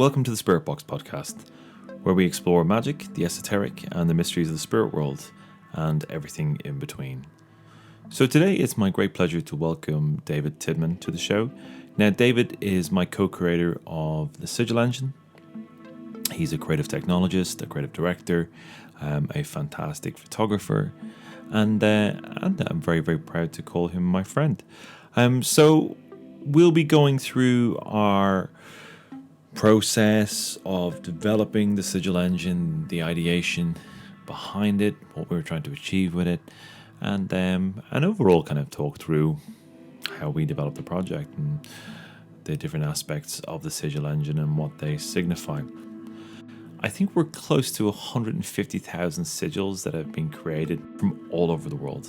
Welcome to the Spirit Box podcast, where we explore magic, the esoteric, and the mysteries of the spirit world, and everything in between. So today it's my great pleasure to welcome David Tidman to the show. Now, David is my co-creator of the Sigil Engine. He's a creative technologist, a creative director, a fantastic photographer, and I'm very, very proud to call him my friend. So we'll be going through our process of developing the Sigil Engine, the ideation behind it, what we were trying to achieve with it, and overall kind of talk through how we developed the project and the different aspects of the Sigil Engine and what they signify. I think we're close to 150,000 sigils that have been created from all over the world.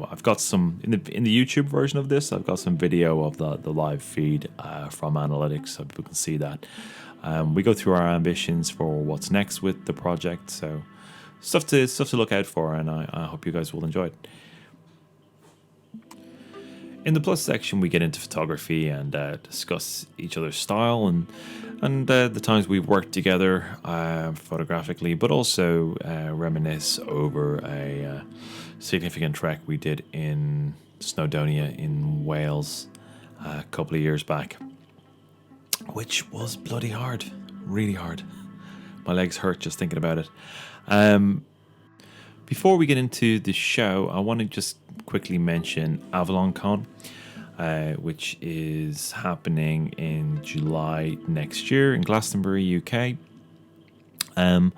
I've got some in the YouTube version of this. I've got some video of the live feed from analytics, so people can see that. We go through our ambitions for what's next with the project, so stuff to look out for, and I hope you guys will enjoy it. In the plus section, we get into photography and discuss each other's style and the times we've worked together photographically, but also reminisce over a significant trek we did in Snowdonia in Wales a couple of years back, which was bloody hard, really hard. My legs hurt just thinking about it. Before we get into the show, I want to just quickly mention AvalonCon, which is happening in July next year in Glastonbury, UK. I'm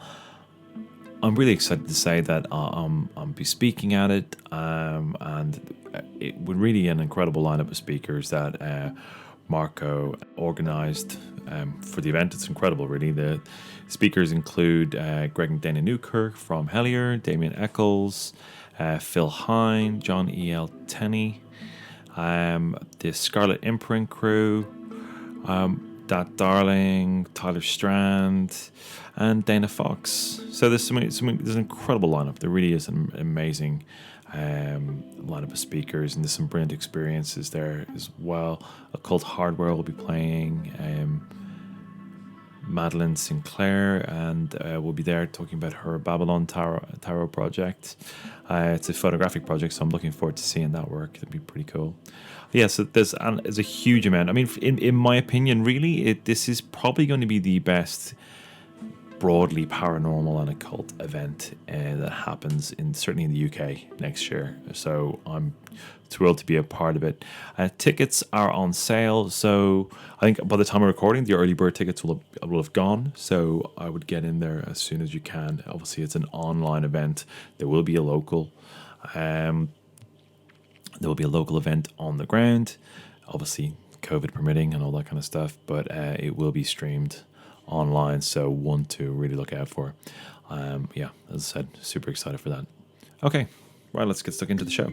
really excited to say that I'll be speaking at it, and it was really an incredible lineup of speakers that Marco organised for the event. It's incredible, really. The speakers include Greg and Dana Newkirk from Hellier, Damien Eccles, Phil Hine, John E.L. Tenney, the Scarlet Imprint crew, Dat Darling, Tyler Strand, and Dana Fox. So there's there's an incredible lineup. There really is an amazing lineup of speakers, and there's some brilliant experiences there as well. Occult Hardware will be playing. Madeline Sinclair, and we'll be there talking about her Babylon Tarot project. It's a photographic project, so I'm looking forward to seeing that work. That'd be pretty cool. Yeah, so there's a huge amount. I mean, in my opinion, really, this is probably going to be the best broadly paranormal and occult event that happens certainly in the UK next year. So I'm thrilled to be a part of it. Tickets are on sale, so I think by the time we're recording, the early bird tickets will have gone. So I would get in there as soon as you can. Obviously, it's an online event. There will be a local. There will be a local event on the ground. Obviously, COVID permitting and all that kind of stuff, but it will be streamed online, so one to really look out for. Yeah, as I said, super excited for that. Okay, right, let's get stuck into the show.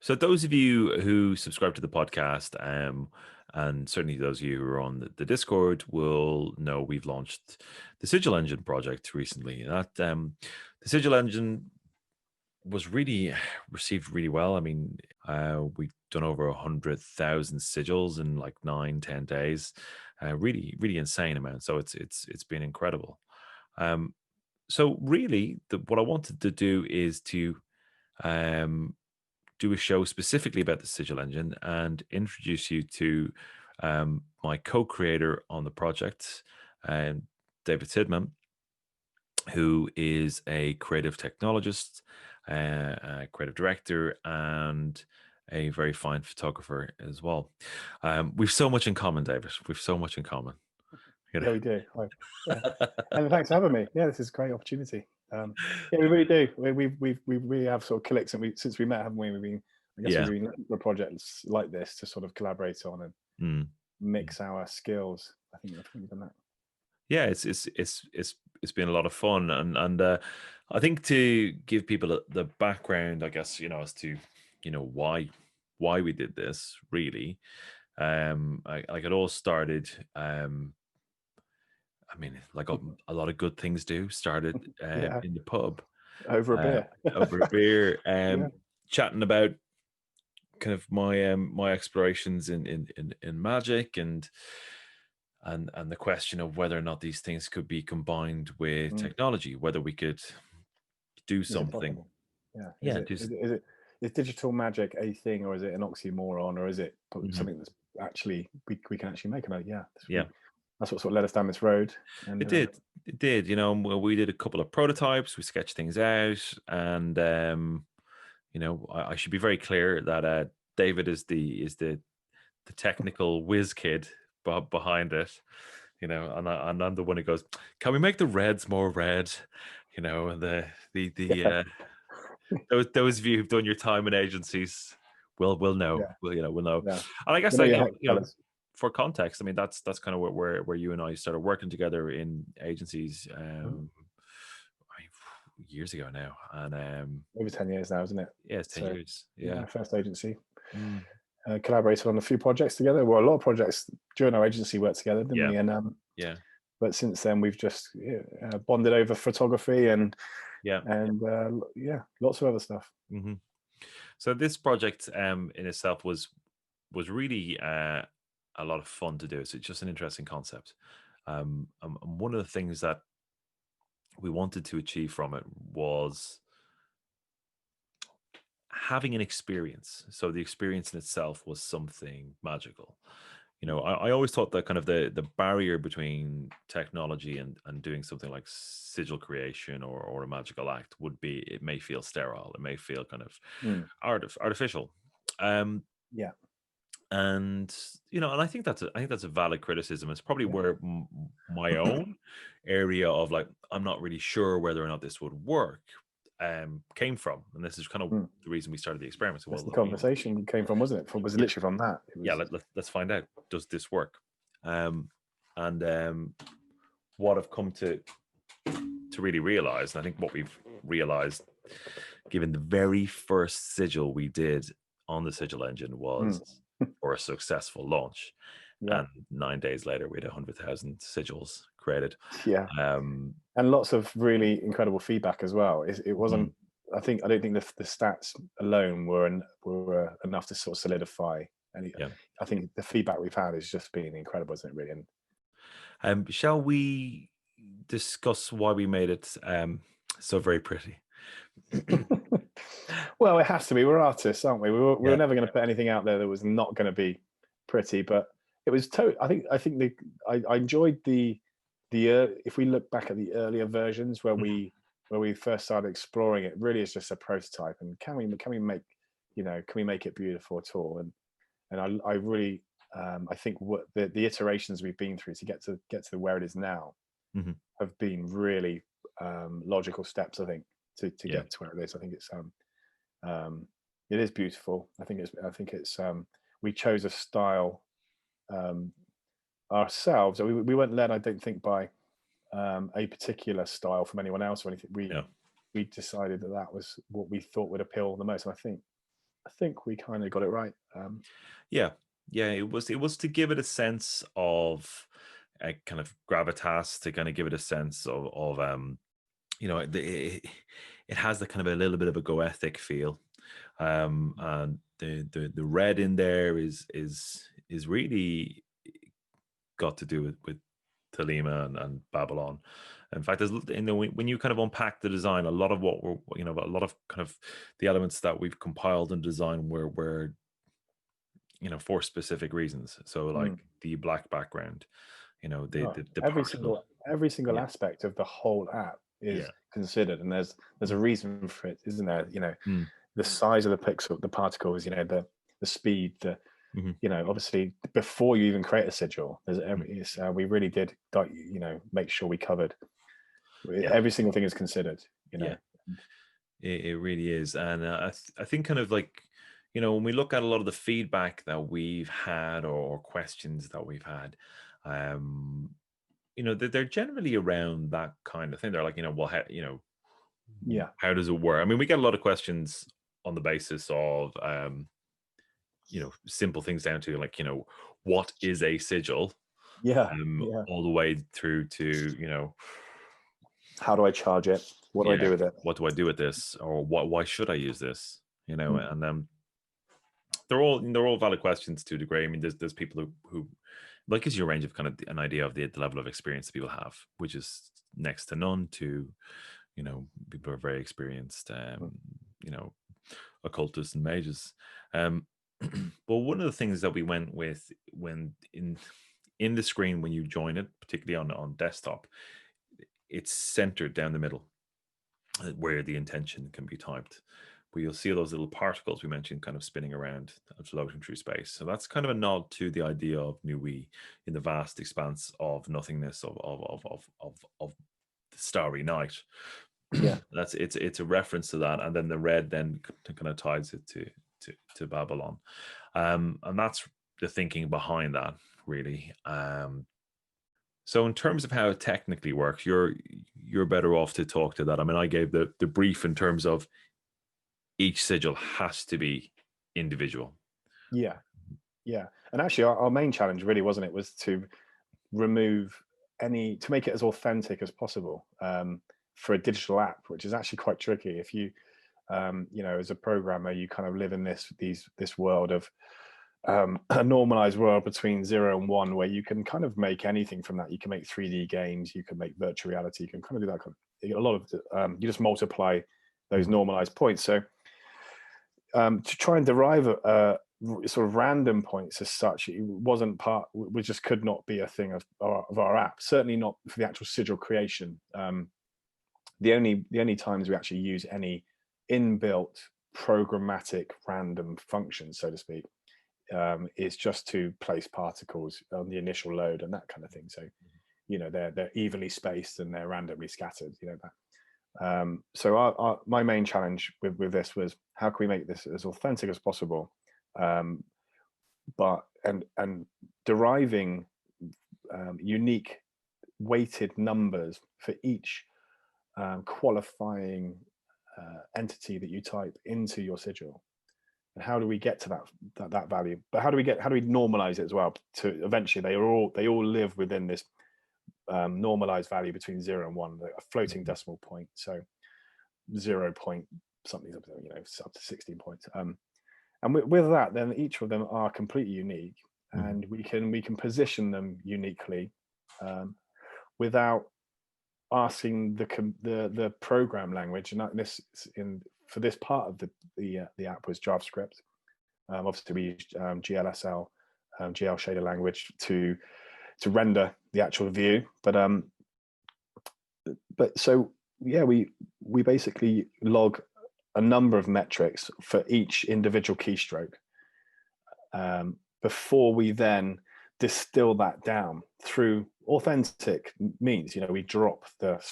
So those of you who subscribe to the podcast, and certainly those of you who are on the Discord will know we've launched the Sigil Engine project recently. That the Sigil Engine was really received really well. I mean, we've done over 100,000 sigils in like 9-10 days. Really, really insane amount. So it's been incredible. So really, what I wanted to do is to do a show specifically about the Sigil Engine and introduce you to my co-creator on the project, David Tidman, who is a creative technologist, a creative director, and a very fine photographer as well. We've so much in common, David. We've so much in common. You know? Yeah, we do. Yeah. And thanks for having me. Yeah, this is a great opportunity. Yeah, we really do. We really have sort of clicks, and since we met, haven't we? We've been looking for projects like this to sort of collaborate on and mix our skills. I think we've done that. Yeah, it's been a lot of fun, and I think to give people the background, I guess, as to why we did this really. Like it all started I mean, like a lot of good things do, started Yeah, in the pub over a uh, beer. over a beer, Yeah. chatting about kind of my explorations in magic, and the question of whether or not these things could be combined with Mm. technology, whether we could do Is it something. possible? Yeah. Yeah, do. Is digital magic a thing, or is it an oxymoron, or is it Mhm. something that's actually we can actually make? And Yeah, that's what sort of led us down this road. it And did. It did. We did a couple of prototypes. We sketched things out, and I should be very clear that David is the technical whiz kid behind it. And I'm the one who goes, "Can we make the reds more red?" And yeah, those of you who've done your time in agencies will know. yeah, We'll know. yeah. And I guess You know that your hex colours. for context, I mean that's kind of where you and I started working together in agencies years ago now, and Over 10 years now, isn't it? yeah, it's 10 So years. yeah, Yeah, our first agency. Mm. Collaborated on a few projects together. Well, a lot of projects during our agency worked together, didn't yeah, we? And yeah, but since then we've just bonded over photography and yeah. yeah, lots of other stuff. hmm So this project in itself was really a lot of fun to do. It's just an interesting concept. And one of the things that we wanted to achieve from it was having an experience. So the experience in itself was something magical. I always thought that kind of the barrier between technology and doing something like sigil creation or a magical act would be, it may feel sterile, it may feel kind of Mm, artificial. Um, yeah, and I think that's a valid criticism. It's probably yeah. where my own area of like, I'm not really sure whether or not this would work came from, and this is kind of Mm. the reason we started the experiment. So, That's well, the look, conversation came from, wasn't it? Was yeah, literally from that. It yeah, was. let's find out, does this work? And what I've come to really realize, and I think what we've realized, given the very first sigil we did on the Sigil Engine was for a successful launch, Yeah, and 9 days later we had 100,000 sigils created. yeah, Um, and lots of really incredible feedback as well. It wasn't. mhm, I don't think the stats alone were enough to sort of solidify any. yeah. I think the feedback we've had has just been incredible, isn't it? Really, and Shall we discuss why we made it so very pretty? well, it has to be. We're artists, aren't we? We were Yeah. never going to put anything out there that was not going to be pretty. But it was. I think I enjoyed if we look back at the earlier versions where we first started exploring it, really is just a prototype. And can we make can we make it beautiful at all? And I really I think what the iterations we've been through to get to where it is now Mhm. have been really logical steps. I think to Yeah. get to where it is. I think um, it is beautiful. I think it's we chose a style um, ourselves. We weren't led, I don't think, by a particular style from anyone else or anything. Yeah. We decided that was what we thought would appeal the most. And I think we kind of got it right. Yeah. Yeah. It was to give it a sense of a kind of gravitas, to kind of give it a sense of it has the kind of a little bit of a goethic feel. And the red in there is really got to do with Thelema and Babylon. In fact, when you kind of unpack the design, a lot of what we're, a lot of kind of the elements that we've compiled and designed were for specific reasons. So like Mm. the black background, Oh, the particle. every single Yeah, aspect of the whole app yeah, is considered, and there's a reason for it, isn't there? mm, The size of the pixel, the particles, the speed, mhm, obviously before you even create a sigil, mm, we really did make sure we covered yeah, every single thing is considered. yeah. It really is, and I think kind of like when we look at a lot of the feedback that we've had, or questions that we've had, um, they're generally around that kind of thing. They're like, well, Yeah, how does it work? I mean, we get a lot of questions on the basis of simple things down to like, what is a sigil? Yeah. all the way through to, how do I charge it? What do I do with it? What do I do with this? Or why should I use this? Mm. And then they're all valid questions to a degree. I mean, there's people who like gives you a range of kind of an idea of the level of experience that people have, which is next to none to, people who are very experienced, occultists and mages. But one of the things that we went with when in the screen when you join it, particularly on desktop, it's centered down the middle where the intention can be typed. But you'll see those little particles we mentioned kind of spinning around and floating through space. So that's kind of a nod to the idea of Nui in the vast expanse of nothingness of the starry night. Yeah. It's a reference to that, and then the red then kind of ties it to Babylon, and that's the thinking behind that, really. So in terms of how it technically works, you're better off to talk to that. I mean, I gave the brief in terms of each sigil has to be individual. Yeah. And actually, our main challenge really was to remove to make it as authentic as possible for a digital app, which is actually quite tricky. If you, as a programmer, you kind of live in this world of a normalized world between 0 and 1, where you can kind of make anything from that. You can make 3D games, you can make virtual reality, you can kind of do that. You get a lot of you just multiply those normalized points. So to try and derive sort of random points as such, it wasn't we just could not be a thing of our app. Certainly not for the actual sigil creation. The only times we actually use any inbuilt programmatic random function, so to speak, is just to place particles on the initial load and that kind of thing. So, they're evenly spaced and they're randomly scattered. That. So my main challenge with this was, how can we make this as authentic as possible, but deriving unique weighted numbers for each qualifying entity that you type into your sigil. And how do we get to that value? But how do we normalize it as well to eventually they all live within this normalized value between 0 and 1, a floating decimal point. So 0 point something, up to 16 points. And with that, then each of them are completely unique, and we can position them uniquely without asking the program language. And for this part of the app was JavaScript. Obviously, we used GLSL, GL shader language to render the actual view. But so yeah, we basically log a number of metrics for each individual keystroke before we then distill that down through authentic means. We drop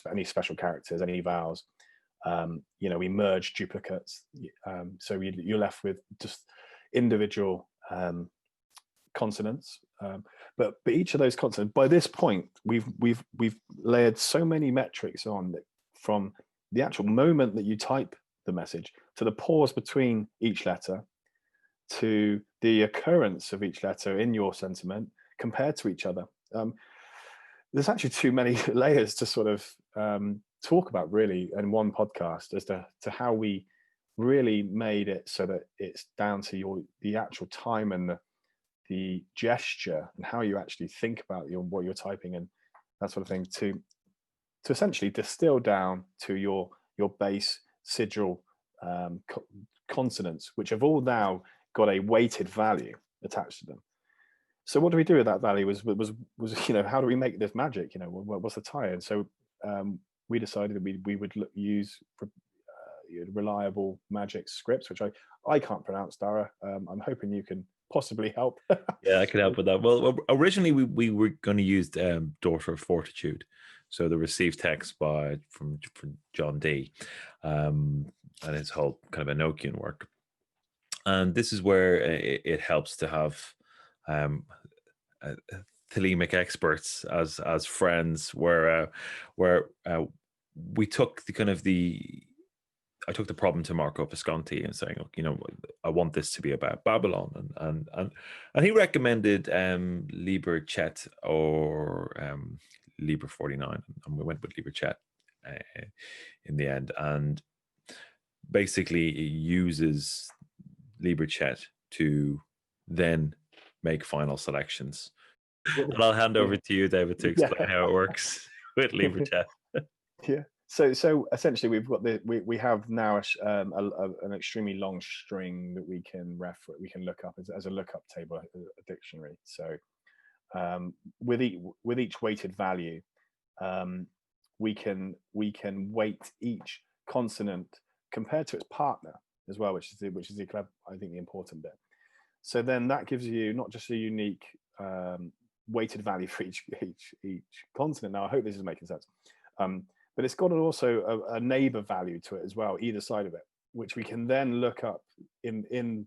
any special characters, any vowels. We merge duplicates, so you're left with just individual consonants. But each of those consonants, by this point, we've layered so many metrics on that, from the actual moment that you type the message to the pause between each letter, to the occurrence of each letter in your sentiment compared to each other. There's actually too many layers to sort of talk about really in one podcast as to how we really made it so that it's down to the actual time and the gesture and how you actually think about what you're typing and that sort of thing, to essentially distill down to your base sigil consonants, which have all now got a weighted value attached to them. So what do we do with that value was how do we make this magic? What's the tie? And so we decided that we would use reliable magic scripts, which I can't pronounce, Darragh. I'm hoping you can possibly help. Yeah, I can help with that. Well, originally we were going to use Daughter of Fortitude, so the received text from John Dee, and his whole kind of Enochian work. And this is where it helps to have thelemic experts as friends, where we took the kind of the I took the problem to Marco Visconti and saying, look, I want this to be about Babylon, and he recommended Liber Chet or Liber 49, and we went with Liber Chet in the end, and basically it uses Liber Chet to then make final selections. And I'll hand over to you, David, to explain how it works with Liber Chet. Yeah. So essentially, we've got we have now an extremely long string that we can look up as a lookup table, a dictionary. So with each weighted value, we can weight each consonant compared to its partner as well, which is the I think the important bit. So then that gives you not just a unique weighted value for each consonant. Now I hope this is making sense. But it's got also a neighbor value to it as well, either side of it, which we can then look up in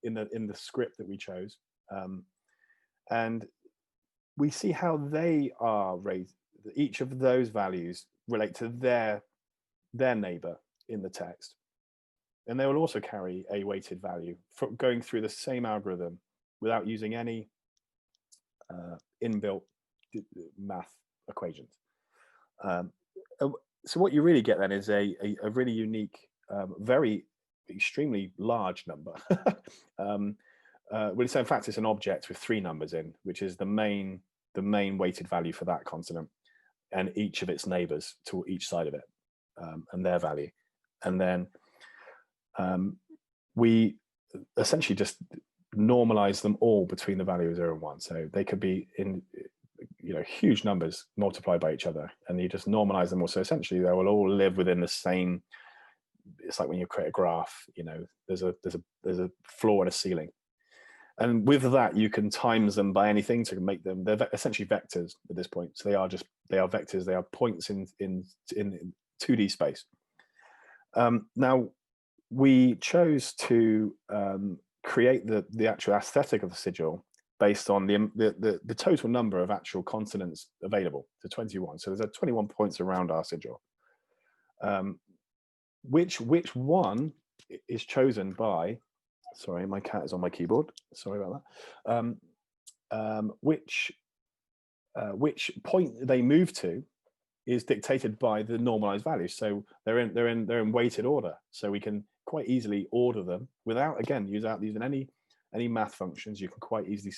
the script that we chose, and we see how they are raised. Each of those values relate to their neighbor in the text, and they will also carry a weighted value for going through the same algorithm without using any inbuilt math equations. So what you really get then is a really unique, very extremely large number. Well, so in fact, it's an object with 3 numbers in, which is the main weighted value for that consonant, and each of its neighbors to each side of it, and their value. And then we essentially just normalize them all between the value of 0 and 1. So they could be in huge numbers multiplied by each other, and you just normalize them all. So essentially they will all live within the same. It's like when you create a graph, there's a floor and a ceiling, and with that you can times them by anything to make them. They're essentially vectors at this point. So they are vectors. They are points in 2D space. Now we chose to create the actual aesthetic of the sigil based on the total number of actual consonants available, to 21. So there's 21 points around our sigil. Which one is chosen by? Sorry, my cat is on my keyboard. Sorry about that. Which point they move to is dictated by the normalized values. So they're in weighted order. So we can quite easily order them without using any math functions. You can quite easily,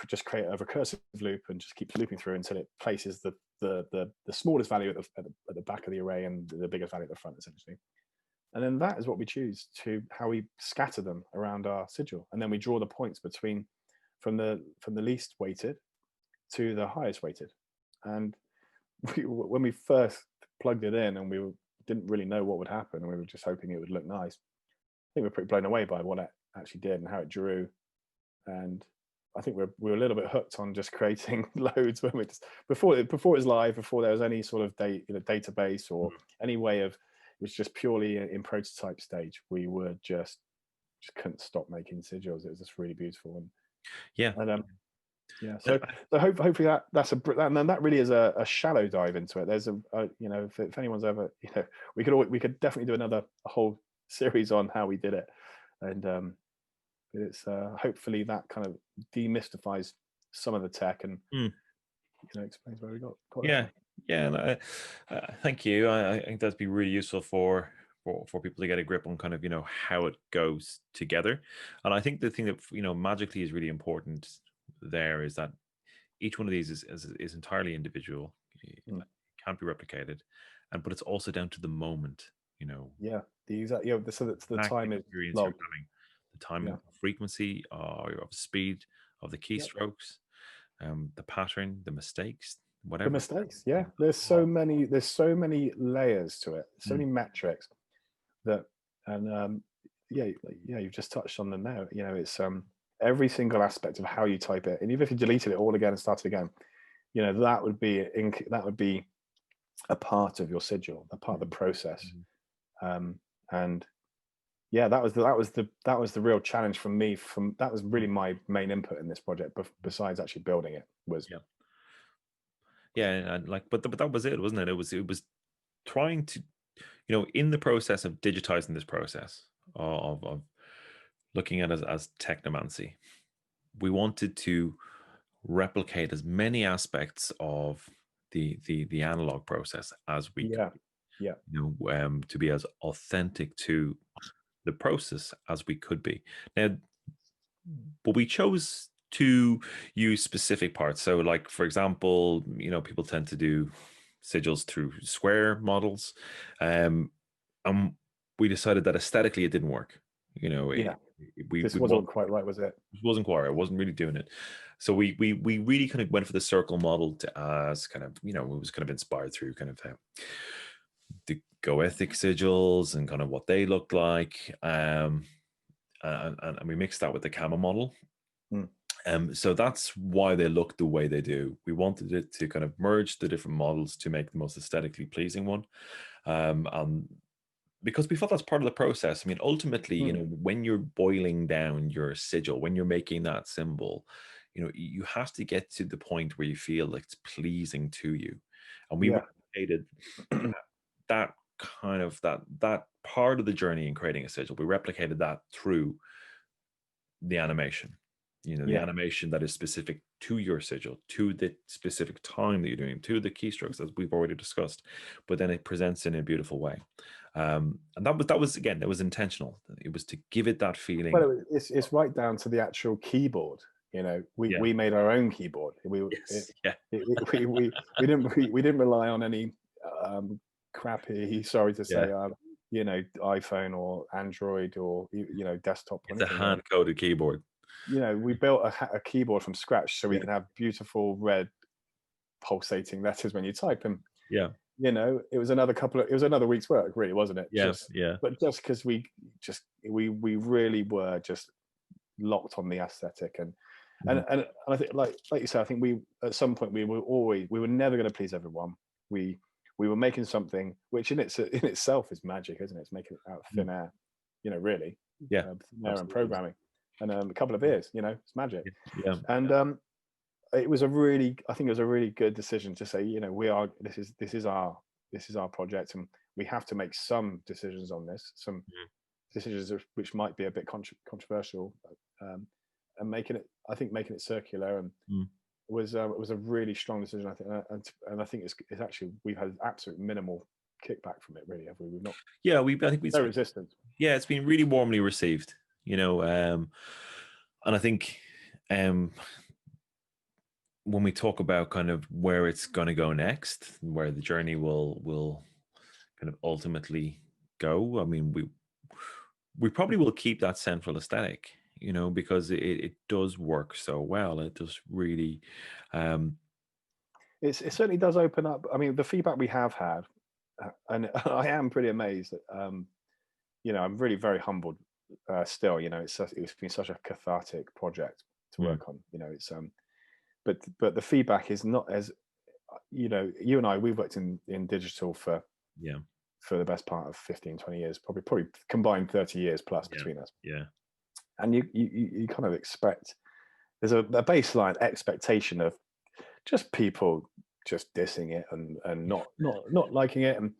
just create a recursive loop and just keep looping through until it places the smallest value at the back of the array and the biggest value at the front, essentially. And then that is what we choose to how we scatter them around our sigil, and then we draw the points from the least weighted to the highest weighted. And when we first plugged it in, and we didn't really know what would happen, and we were just hoping it would look nice. I think we're pretty blown away by what it actually did and how it drew. And I think we were a little bit hooked on just creating loads when we just before it was live, before there was any sort of database or any way of. It was just purely in prototype stage. We were just couldn't stop making sigils. It was just really beautiful. And yeah, and so hopefully that's and then that really is a shallow dive into it. There's if anyone's ever, we could definitely do a whole series on how we did it, and it's hopefully that kind of demystifies some of the tech and explains where we got it from. Thank you. I think that'd be really useful for people to get a grip on kind of how it goes together. And I think the thing that magically is really important there is that each one of these is entirely individual. It can't be replicated, but it's also down to the moment. The exact so that's the time experience you're having, the time frequency of speed of the keystrokes, the pattern, the mistakes, whatever. The mistakes, there's so many layers to it, so many metrics that, and you've just touched on them now. It's every single aspect of how you type it, and even if you deleted it all again and started again, that would be a part of your sigil, a part of the process. And that was the real challenge for me. That was really my main input in this project, besides actually building it. Was and but that was it, wasn't it? It was trying to in the process of digitizing this process of looking at it as technomancy, we wanted to replicate as many aspects of the analog process as we could, Yeah. to be as authentic to the process as we could be. Now, but we chose to use specific parts. So, like, for example, people tend to do sigils through square models. And we decided that aesthetically it didn't work. This wasn't quite right, was it? It wasn't quite right. It wasn't really doing it. So we really kind of went for the circle model as kind of, it was kind of inspired through kind of the Goethic sigils and kind of what they looked like. And we mixed that with the Gamma model. So that's why they look the way they do. We wanted it to kind of merge the different models to make the most aesthetically pleasing one. Because we thought that's part of the process. I mean, ultimately, when you're boiling down your sigil, when you're making that symbol, you have to get to the point where you feel like it's pleasing to you. And we replicated that kind of that part of the journey in creating a sigil. We replicated that through the animation. The animation that is specific to your sigil, to the specific time that you're doing, to the keystrokes, as we've already discussed, but then it presents in a beautiful way. And that was again, it was intentional. It was to give it that feeling. Well, it's right down to the actual keyboard. We made our own keyboard. We didn't rely on any crappy, sorry to say, iPhone or Android or desktop. It's a hand-coded keyboard. We built a keyboard from scratch so we can have beautiful red pulsating letters when you type them. It was another week's work, really, wasn't it? But just because we really were just locked on the aesthetic and I think like you said, I think we at some point we were never going to please everyone. We were making something which in itself is magic, isn't it? It's making it out of thin air, really. Thin air and programming. And a couple of beers, it's magic. And I think it was a really good decision to say, this is our project, and we have to make some decisions on this, some decisions which might be a bit controversial, and making it circular and it was a really strong decision, I think, and I think it's actually we've had absolute minimal kickback from it, really, have we? We've not. I think no resistance. Yeah, it's been really warmly received. And I think when we talk about kind of where it's going to go next, where the journey will kind of ultimately go, I mean, we probably will keep that central aesthetic, because it does work so well. It does really. It certainly does open up. I mean, the feedback we have had, and I am pretty amazed that, I'm really very humbled. Still, it's been such a cathartic project to work on. It's but the feedback is not as, you and I, we've worked in digital for the best part of 15-20 years, probably combined 30 years plus between us. And you kind of expect there's a baseline expectation of just people just dissing it and not liking it, and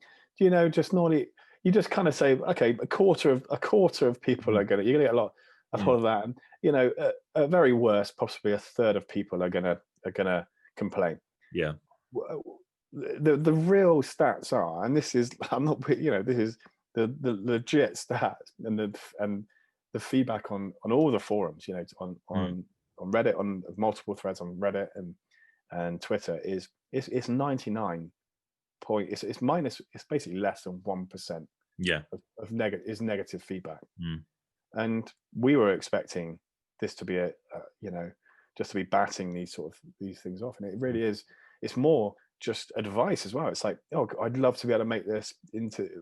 just normally you just kind of say, okay, a quarter of people are you're gonna get a lot of that, and at very worst, possibly a third of people are gonna complain. The real stats are, and this is this is the legit stats, and the feedback on all the forums, on Reddit, on multiple threads on Reddit and Twitter it's 99 point, it's basically less than 1% of negative feedback. And we were expecting this to be just to be batting these things off, and it really is. It's more just advice as well. It's like, oh, I'd love to be able to make this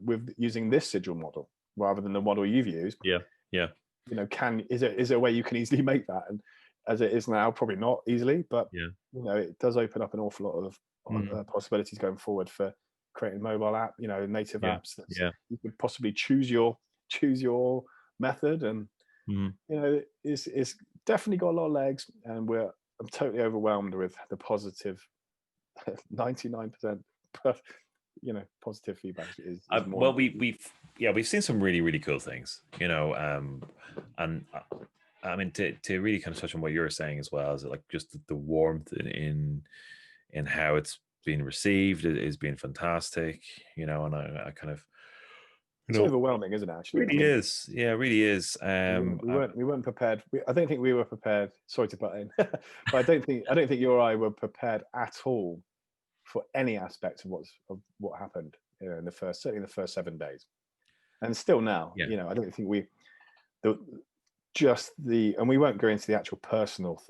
with using this sigil model rather than the model you've used. Is there a way you can easily make that? And as it is now, probably not easily, but it does open up an awful lot of possibilities going forward for creating mobile app, native apps that you could possibly choose your method, and it's definitely got a lot of legs, and I'm totally overwhelmed with the positive 99% positive feedback is more. Well, we've seen some really cool things, and I mean to really kind of touch on what you're saying as well, is like just the warmth in how it's been received has been fantastic, and I kind of, it's overwhelming, isn't it? Actually, really is. Yeah, it really is. We weren't prepared. I don't think we were prepared. Sorry to butt in, but I don't think you or I were prepared at all for any aspect of what happened in the first 7 days, and still now. Yeah. I don't think and we won't go into the actual personal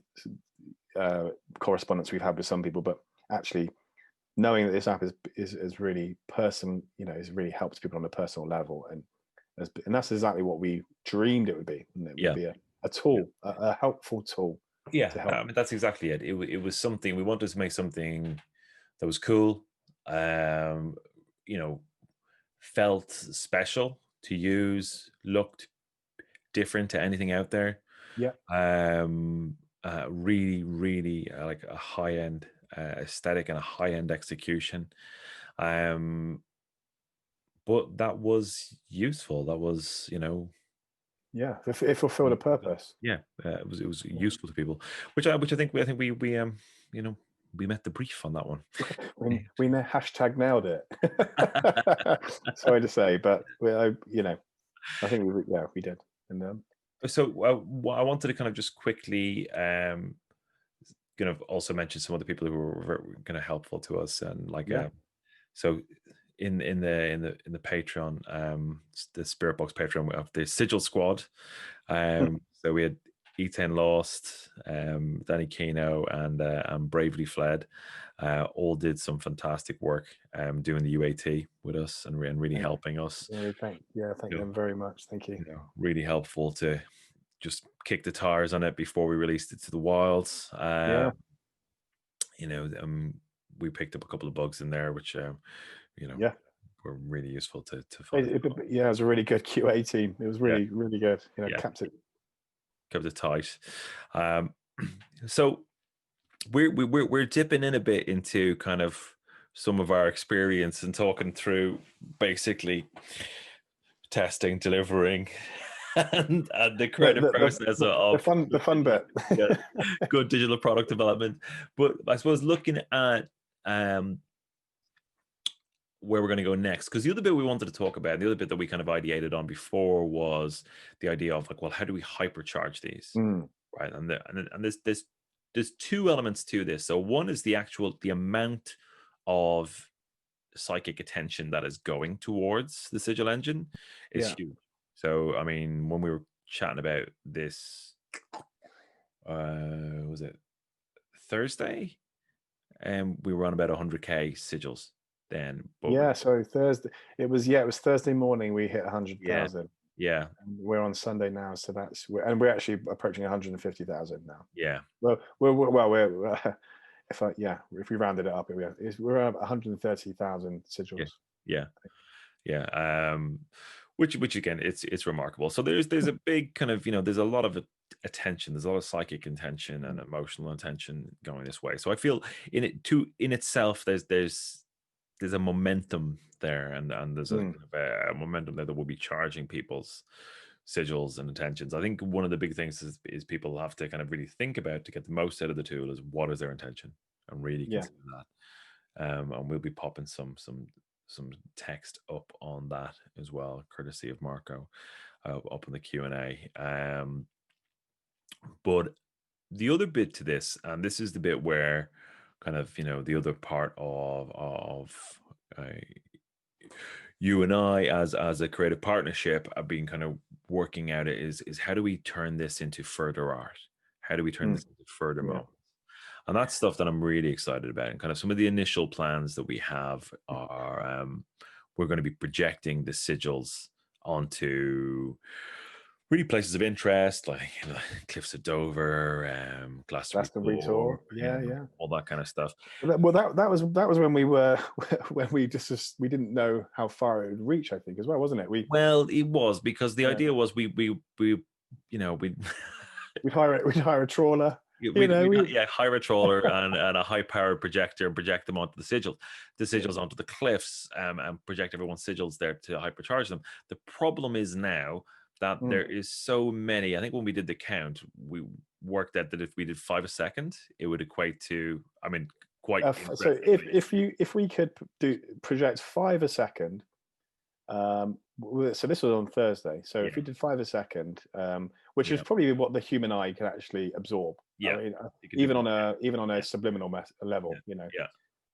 correspondence we've had with some people, but actually knowing that this app is really has really helped people on a personal level, and that's exactly what we dreamed it would be. And it would be a tool, a helpful tool. Yeah, I mean, that's exactly it. It was something we wanted to make, something that was cool, felt special to use, looked different to anything out there. Yeah. Really like a high-end aesthetic and a high-end execution. But that was useful. That was, it fulfilled a purpose. Yeah, it was useful to people, which I think we met the brief on that one. We hashtag nailed it. Sorry to say, but I think we did. And so I wanted to kind of just quickly kind of also mention some of the people who were very kind of helpful to us, and so in the Patreon, the Spirit Box Patreon, we have the Sigil Squad. So we had E10 Lost, Danny Keno, and Bravely Fled. All did some fantastic work doing the UAT with us and really helping us. Thank them very much. Thank you. Really helpful to just kick the tires on it before we released it to the wilds. We picked up a couple of bugs in there, which were really useful to find. It was a really good QA team. It was really good. Kept it tight. So we're dipping in a bit into kind of some of our experience and talking through basically testing, delivering, and the creative process of the fun bit. Good digital product development. But I suppose looking at where we're going to go next, because the other bit we wanted to talk about, the other bit that we kind of ideated on before, was the idea of like, well, how do we hypercharge these, right? And there's two elements to this. So one is the amount of psychic attention that is going towards the Sigil engine is huge. So I mean, when we were chatting about this, was it Thursday? And we were on about 100k sigils then. So Thursday, it was Thursday morning we hit 100,000. Yeah. And we're on Sunday now, so we're actually approaching 150,000 now. Yeah. Well, if we rounded it up, we're at 130,000 sigils. Yeah. Which again, it's remarkable. So there's a big kind of, there's a lot of attention, there's a lot of psychic intention and emotional intention going this way. So I feel in itself there's a momentum there, and there's a momentum there that will be charging people's sigils and intentions. I think one of the big things is people have to kind of really think about, to get the most out of the tool, is what is their intention, and really consider that. And we'll be popping some text up on that as well, courtesy of Marco, up in the Q&A. But the other bit to this, and this is the bit where kind of the other part of you and I as a creative partnership have been kind of working out, is how do we turn this into further art? How do we turn this into further moments? And that's stuff that I'm really excited about. And kind of some of the initial plans that we have are we're going to be projecting the sigils onto really places of interest, like Cliffs of Dover, Glastonbury Tour, all that kind of stuff. Well, that was when we didn't know how far it would reach, I think, as well, wasn't it? It was, because the idea was we'd hire a trawler. You know, hire a trawler and a high-powered projector and project them onto the sigils onto the cliffs, and project everyone's sigils there to hypercharge them. The problem is now that there is so many. I think when we did the count, we worked out that if we did 5 a second, it would equate to, I mean, quite. So if we could project 5 a second, so this was on Thursday. So if we did 5 a second, which is probably what the human eye can actually absorb. Yeah, I mean, even on a subliminal level, you know.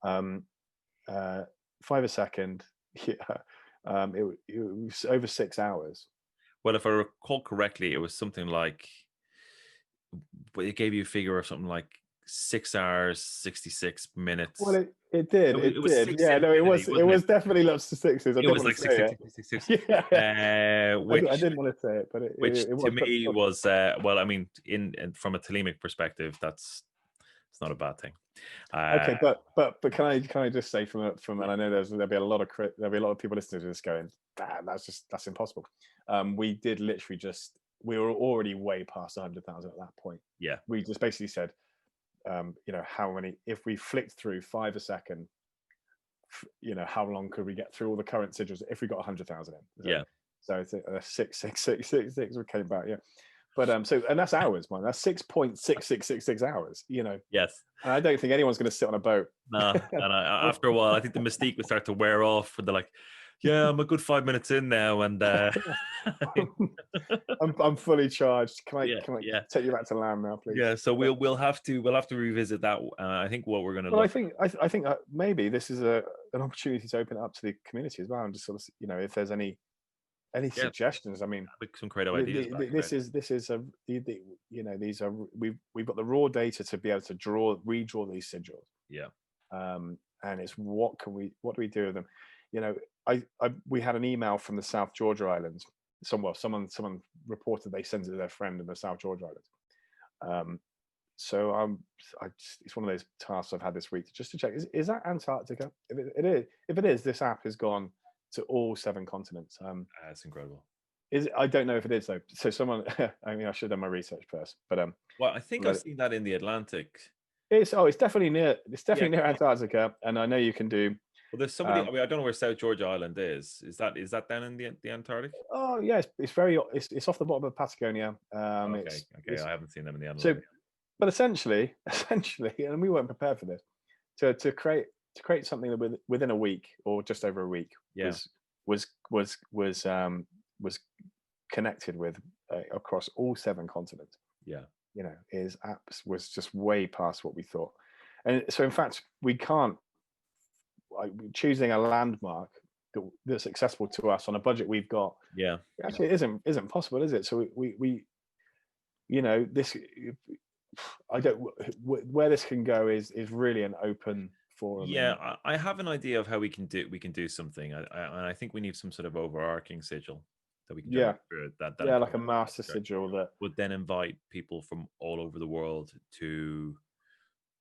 Yeah. 5 a second. Yeah. It was over 6 hours. Well, if I recall correctly, it was something like, it gave you a figure of something like 6 hours 66 minutes. Well, it did. It did. Yeah, no, it was definitely lots of sixes. It was like 6. Yeah. I didn't want to say it, but which to me was well, I mean, from a telemic perspective, it's not a bad thing. Okay, but can I just say from and I know there'll be a lot of people listening to this going, that's impossible. We did literally we were already way past 100,000 at that point. Yeah, we just basically said, you know, how many, if we flicked through 5 a second, you know, how long could we get through all the current sigils if we got 100,000 in? Yeah. So it's 6 we came back. Yeah. But so, and that's hours, man. That's 6.6666 hours, you know. Yes. And I don't think anyone's going to sit on a boat. No. And after a while, I think the mystique would start to wear off. And they're like, yeah, I'm a good 5 minutes in now, and I'm fully charged. Can I take you back to land now, please? Yeah. So we'll have to revisit that. I think what we're going to. Well, I think maybe this is an opportunity to open it up to the community as well, and just sort of, you know, if there's any suggestions. I mean, some creative ideas. You know, these are, we've got the raw data to be able to redraw these sigils. Yeah. And it's what do we do with them? You know, we had an email from the South Georgia Islands. Someone reported they sent it to their friend in the South Georgia Islands. So it's one of those tasks I've had this week just to check, is that Antarctica? If it is, this app has gone to all 7 continents. That's incredible. I don't know if it is though. So someone, I mean, I should have done my research first, but well, I think I've seen that in the Atlantic. It's definitely near. It's definitely near Antarctica, and I know you can do. Well, there's somebody. I mean, I don't know where South Georgia Island is. Is that down in the Antarctic? Oh yeah, it's off the bottom of Patagonia. Okay, I haven't seen them in the Atlantic. So, but essentially, and we weren't prepared for this. To create something that within a week or just over a week was connected with across all 7 continents. Yeah, you know, was just way past what we thought, and so in fact we can't, like, choosing a landmark that's accessible to us on a budget we've got. Yeah, actually it isn't possible, is it? So we you know, this, I don't, where this can go is really an open forum. Yeah, I have an idea of how we can do something. And I think we need some sort of overarching sigil that we can that like a master sigil that would then invite people from all over the world to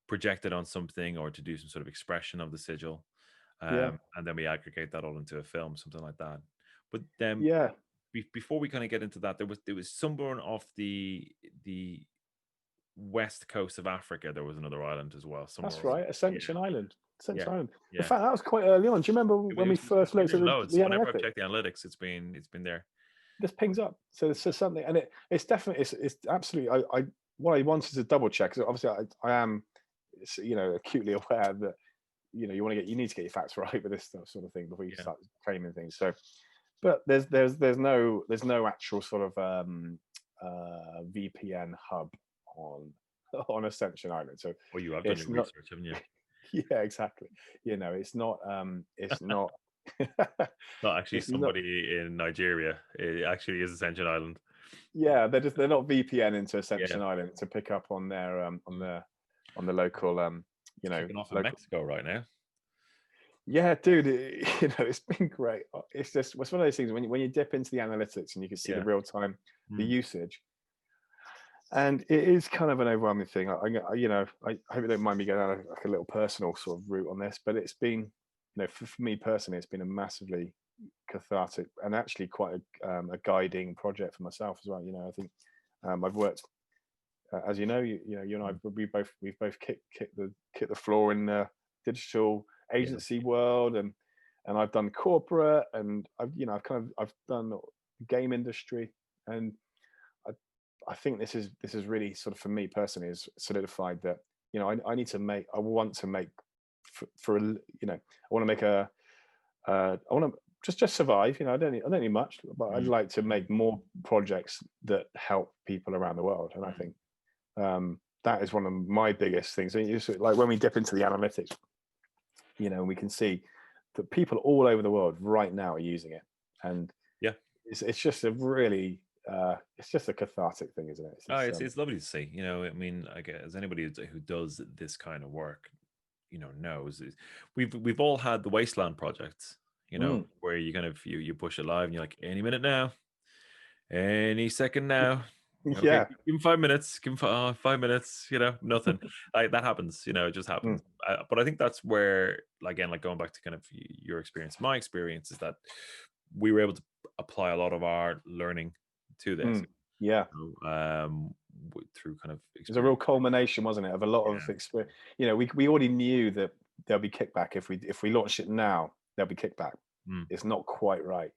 project it on something or to do some sort of expression of the sigil. And then we aggregate that all into a film, something like that. But then before we kind of get into that, there was somewhere off the west coast of Africa, there was another island as well. That's right, Ascension Island. Island. In fact, that was quite early on. Do you remember when we first looked at the whenever I've checked the analytics, it's been there. This pings up. So there's something, and it's definitely it's absolutely. What I wanted to double check, because obviously I am, you know, acutely aware that, you know, you need to get your facts right with this sort of thing before you start claiming things. So, but there's no actual sort of VPN hub on Ascension Island. So well, you have done your research, haven't you? Yeah, exactly. You know, it's not not not actually somebody in Nigeria. It actually is Ascension Island. Yeah, they're not VPN into Ascension Island to pick up on their on the local you know, off in Mexico right now. Yeah, dude, you know, it's been great. It's one of those things when you dip into the analytics and you can see the real time, the usage, and it is kind of an overwhelming thing. I hope you don't mind me going down like a little personal sort of route on this, but it's been, you know, for me personally, it's been a massively cathartic and actually quite a guiding project for myself as well. You know, I think I've worked as you know, you and I, we've both kicked the floor in the digital agency world, and I've done corporate, and I've done game industry, and I think this is really sort of, for me personally, has solidified that I want to make I want to make I want to just survive. I don't need much, but I'd like to make more projects that help people around the world, and I think that is one of my biggest things. Like when we dip into the analytics, we can see that people all over the world right now are using it, and it's just a really it's just a cathartic thing, isn't it? It's lovely to see. I mean, I guess anybody who does this kind of work, knows we've all had the wasteland projects, where you kind of you push it live and you're like, any minute now, any second now. Okay, Yeah, give him 5 minutes. Give him 5 minutes. Nothing. That happens. It just happens. But I think that's where, again, like going back to kind of your experience, my experience is that we were able to apply a lot of our learning to this. Yeah. Through kind of experience. It was a real culmination, wasn't it, of a lot of experience. We already knew that there'll be kickback if we launch it now. There'll be kickback. It's not quite right.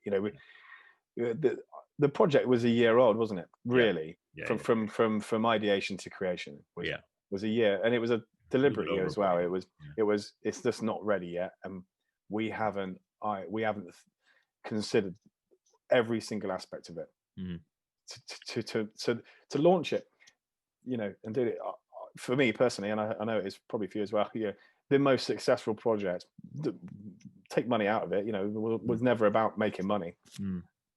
The project was a year old, wasn't it? Really, from ideation to creation was a year, and it was a deliberate year as well. It's just not ready yet, and we haven't considered every single aspect of it to launch it, and do it. For me personally, and I know it's probably for you as well. The most successful project, take money out of it. Was never about making money.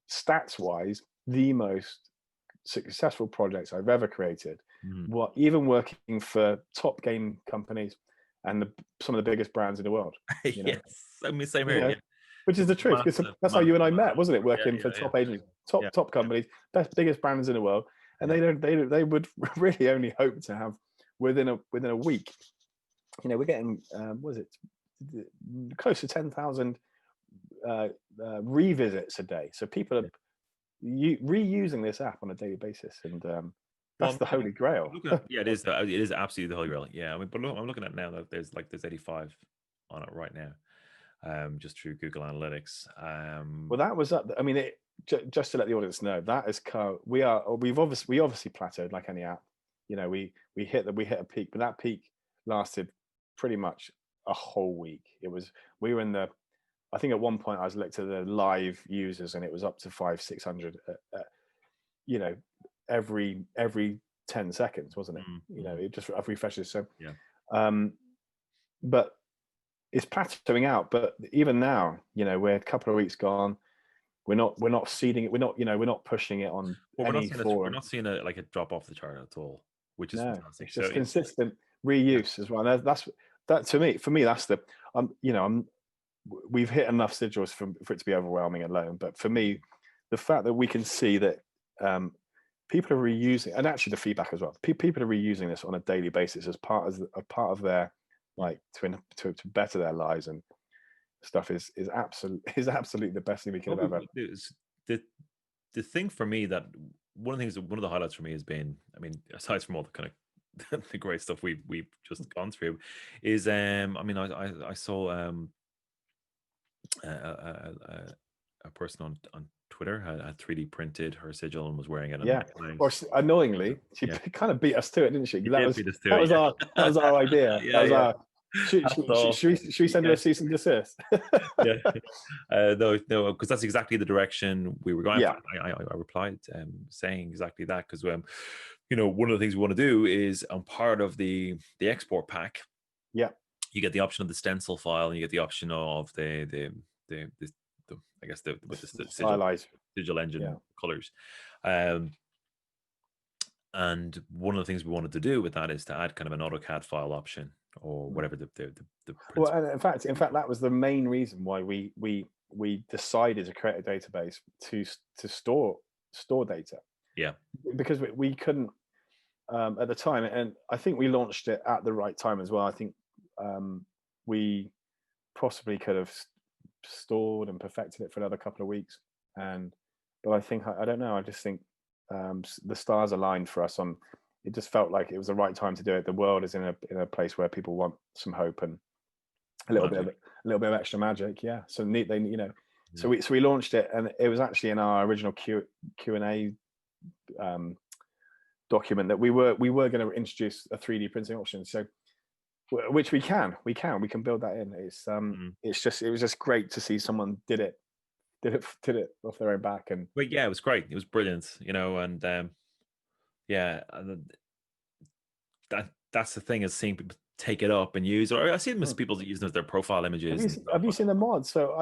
Stats wise, the most successful projects I've ever created. Even working for top game companies and some of the biggest brands in the world. Yes, I mean, same here. Which is the truth. That's how you and I met, wasn't it? Working for top agents, top companies, biggest brands in the world, and they would really only hope to have within a week. We're getting close to 10,000 revisits a day. So people are reusing this app on a daily basis, and that's the holy grail. It is. It is absolutely the holy grail. Yeah, I mean, but look, I'm looking at now that there's 85 on it right now. Just through Google Analytics. Well, that was up. I mean, just to let the audience know, that is we obviously plateaued like any app. We hit a peak, but that peak lasted pretty much a whole week. We were in the, I think at one point I was looked at the live users, and it was up to 500-600 every 10 seconds, wasn't it? It just refreshes. So but it's plateauing out. But even now, we're a couple of weeks gone. We're not seeding it. We're not pushing it on any forum. We're not seeing a drop off the chart at all, which is fantastic. It's just consistent reuse as well. That's for me. That's the we've hit enough sigils for it to be overwhelming alone. But for me, the fact that we can see that people are reusing, and actually the feedback as well. People are reusing this on a daily basis as part of their, like, to better their lives and stuff is absolutely the best thing we could have ever. The thing for me that one of the highlights for me has been, I mean, aside from all the kind of the great stuff we've just gone through, is I mean, I saw a person on Twitter had 3D printed her sigil and was wearing it. Or annoyingly, she kind of beat us to it, didn't she? That was our idea. Should we send her a cease and desist? No, because that's exactly the direction we were going. I replied saying exactly that, because one of the things we want to do is, on part of the export pack, you get the option of the stencil file, and you get the option of the I guess the Sigil Engine colors. And one of the things we wanted to do with that is to add kind of an AutoCAD file option, or whatever the well, and in fact that was the main reason why we decided to create a database to store data. Because we couldn't at the time, and I think we launched it at the right time as well. I think we possibly could have stored and perfected it for another couple of weeks, but I think I don't know, I just think the stars aligned for us it just felt like it was the right time to do it. The world is in a place where people want some hope and a little bit of extra magic. Yeah. So neat. They, you know, so we launched it, and it was actually in our original Q&A document that we were going to introduce a 3D printing option. So, which we can build that in. It was just great to see someone did it off their own back. And but yeah, it was great. It was brilliant, you know, and that's the thing, is seeing people take it up and use, or I see them as people that use them as their profile images. Have you seen the mods? So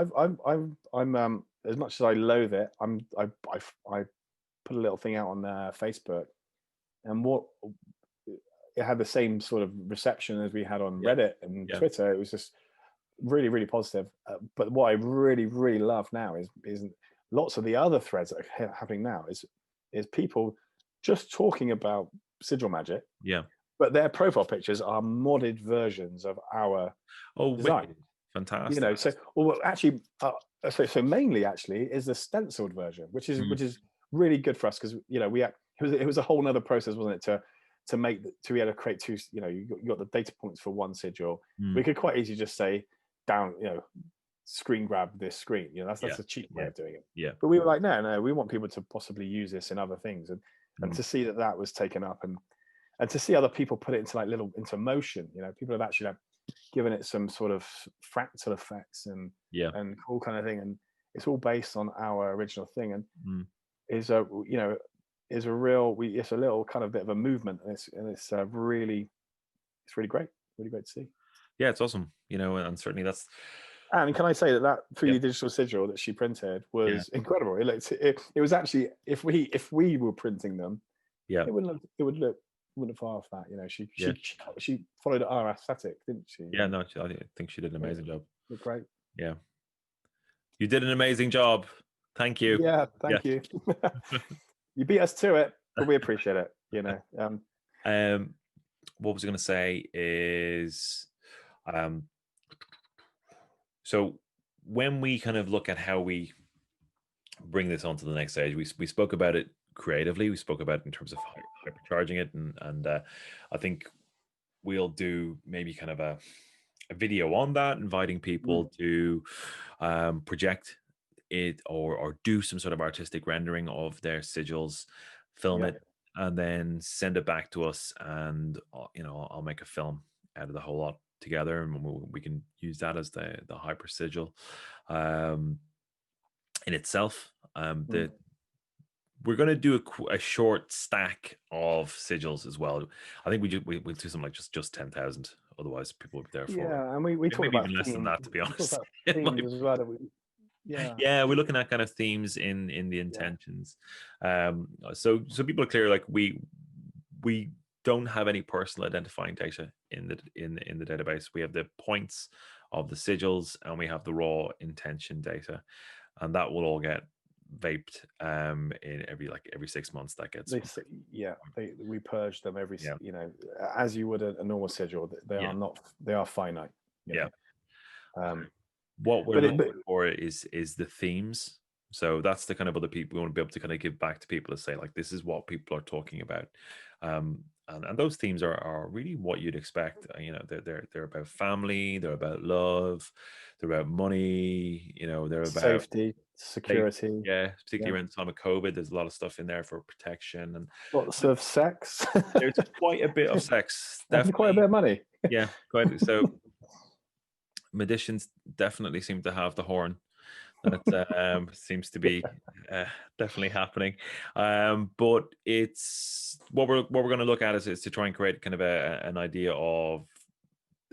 I'm as much as I loathe it, I put a little thing out on Facebook, and it had the same sort of reception as we had on Reddit and Twitter. It was just really, really positive. But what I really, really love now is lots of the other threads that are happening now is people just talking about sigil magic. Yeah. But their profile pictures are modded versions of our design. Wicked. Fantastic. You know, so actually, so mainly actually is the stenciled version, which is really good for us, because you know it was a whole nother process, wasn't it, to be able to create two. You know, you got the data points for one sigil. We could quite easily just say down, you know, screen grab this screen. You know, that's a cheap way of doing it. Yeah. But we were like, no, we want people to possibly use this in other things, and to see that was taken up, and to see other people put it into motion. You know, people have actually given it some sort of fractal effects and cool kind of thing, and it's all based on our original thing, and it's a little kind of bit of a movement, and it's really great to see. Yeah, it's awesome, you know, and certainly that's. And can I say that 3D digital sigil that she printed was incredible. It was actually, if we were printing them, it wouldn't have far off that. You know, she followed our aesthetic, didn't she? Yeah, no, I think she did an amazing job. Great. Yeah, you did an amazing job. Thank you. Yeah, thank you. You beat us to it, but we appreciate it. You know. What was I going to say is, so when we kind of look at how we bring this on to the next stage, we spoke about it creatively. We spoke about it in terms of hypercharging it, and I think we'll do maybe kind of a video on that, inviting people to project it or do some sort of artistic rendering of their sigils, film it, and then send it back to us, and you know, I'll make a film out of the whole lot together, and we can use that as the hyper sigil in itself. We're going to do a short stack of sigils as well. I think we'll do something like just 10,000. Otherwise, people will be there for. Yeah, and we talk about even less than that, to be honest. Themes as well. We're looking at kind of themes in the intentions. So people are clear. Like we don't have any personal identifying data in the database. We have the points of the sigils, and we have the raw intention data, and that will all get vaped in every 6 months. That gets we purge them every you know, as you would a normal sigil. They are finite. What we're looking for is the themes. So that's the kind of other people we want to be able to kind of give back to people to say, like, this is what people are talking about. And those themes are really what you'd expect. You know, they're about family, they're about love, they're about money, you know, they're about safety, security. Particularly around the time of COVID, there's a lot of stuff in there for protection and lots of sex. There's quite a bit of sex. Definitely. Quite a bit of money. Yeah, quite. So magicians definitely seem to have the horn. That seems to be definitely happening. But it's what we're going to look at is to try and create kind of an idea of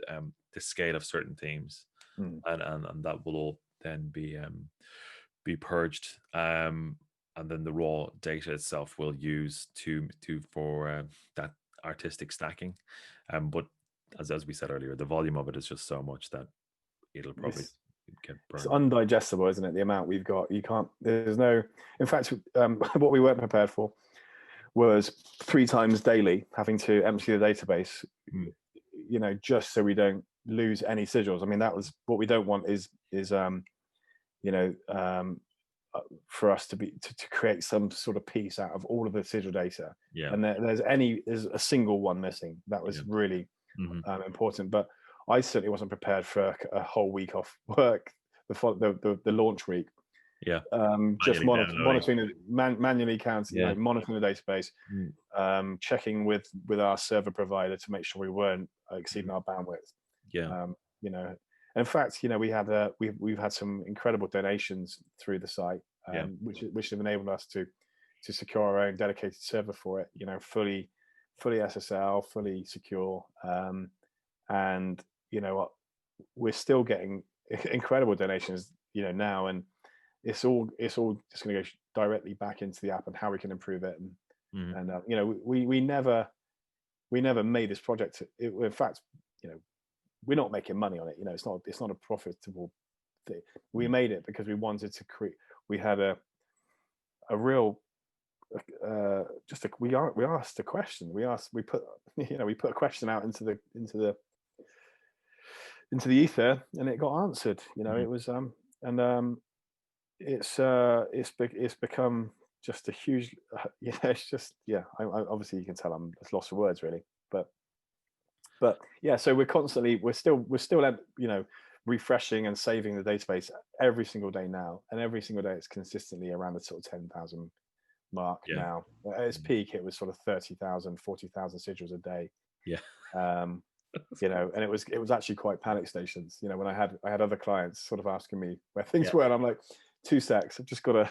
the scale of certain themes, and that will all then be purged, and then the raw data itself we'll use for that artistic stacking. But as we said earlier, the volume of it is just so much that it'll probably get burned. It's undigestible, isn't it? The amount we've got, you can't. There's no. In fact, what we weren't prepared for was 3 times daily having to empty the database. You know, just so we don't lose any sigils. I mean, that was what we don't want. Is for us to create some sort of piece out of all of the sigil data. Yeah. And there's a single one missing. That was really important. But I certainly wasn't prepared for a whole week off work, the launch week. Yeah. Just monitoring, manually counting, monitoring the database, checking with our server provider to make sure we weren't exceeding our bandwidth. Yeah. In fact, we've had some incredible donations through the site, which have enabled us to secure our own dedicated server for it. Fully SSL, fully secure, and we're still getting incredible donations, now, and it's all just going to go directly back into the app and how we can improve it. And we never made this project. In fact, we're not making money on it. It's not a profitable thing. We made it because we wanted to create. We had a real we asked a question. We put a question out into the ether, and it got answered. It was it's become just a huge it's just obviously you can tell I'm just lost for words, really, but so we're still refreshing and saving the database every single day now, and every single day it's consistently around the sort of 10,000 mark. Now at its peak it was sort of 30,000, 40,000 sigils a day. And it was actually quite panic stations, when I had other clients sort of asking me where things were, and I'm like, 2 secs, I've just got to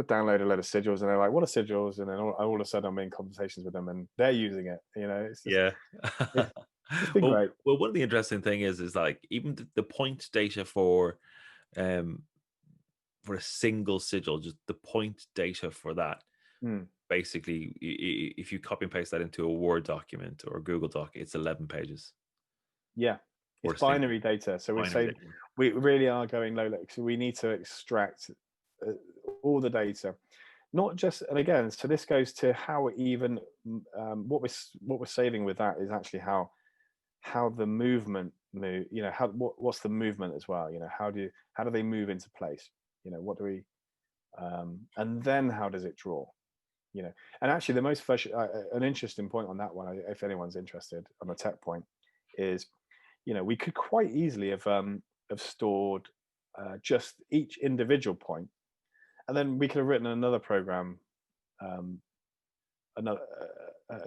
download a load of sigils, and they're like, what are sigils? And then all of a sudden I'm in conversations with them and they're using it. It's just, it's been great. Well, one of the interesting thing is like even the point data for a single sigil, just the point data for that, basically if you copy and paste that into a Word document or a Google Doc, it's 11 pages. It's binary data, so we really are going low level. So we need to extract all the data, not just, and again, so this goes to how even what we're saving with that is actually how the movement what's the movement as well. How do they move into place? What do we and then how does it draw? And actually the most an interesting point on that one, if anyone's interested on a tech point, is we could quite easily have stored just each individual point, and then we could have written another program, a